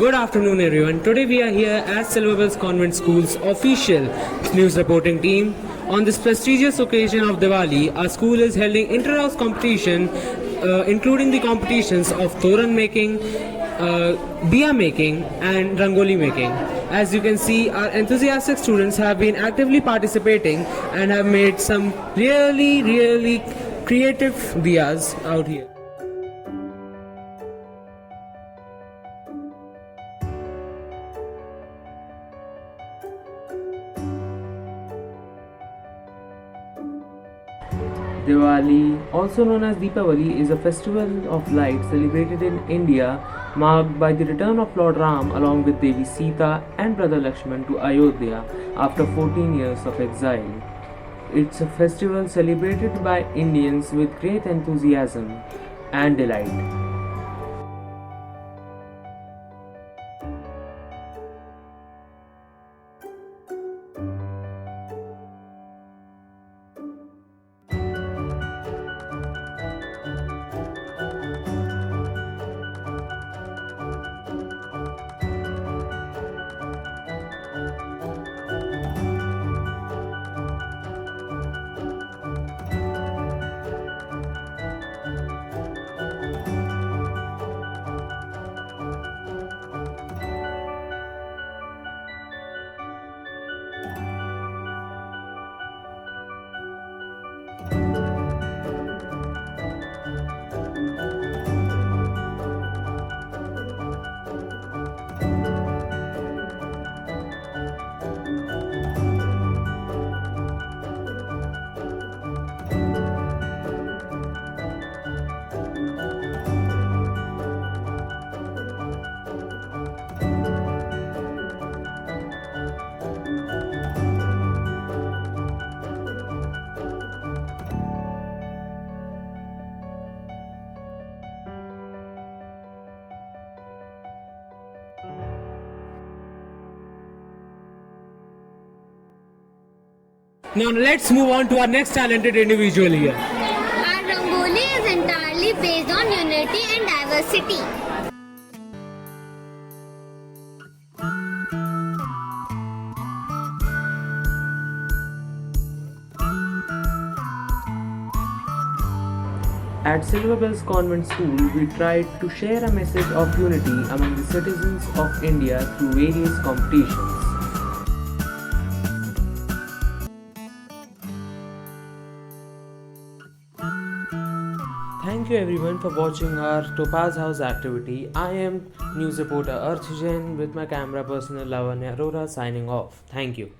Good afternoon, everyone. Today we are here as Silverbells Convent School's official news reporting team. On this prestigious occasion of Diwali, our school is holding inter-house competition, including the competitions of Toran Making, Diya Making, and Rangoli Making. As you can see, our enthusiastic students have been actively participating and have made some really creative diyas out here. Diwali, also known as Deepavali, is a festival of light celebrated in India, marked by the return of Lord Ram along with Devi Sita and brother Lakshman to Ayodhya after 14 years of exile. It's a festival celebrated by Indians with great enthusiasm and delight. Now let's move on to our next talented individual here. Our Rangoli is entirely based on unity and diversity. At Silverbells Convent School, we tried to share a message of unity among the citizens of India through various competitions. Thank you everyone for watching our Topaz House activity. I am news reporter Arth Jain with my camera person Lavanya Arora signing off. Thank you.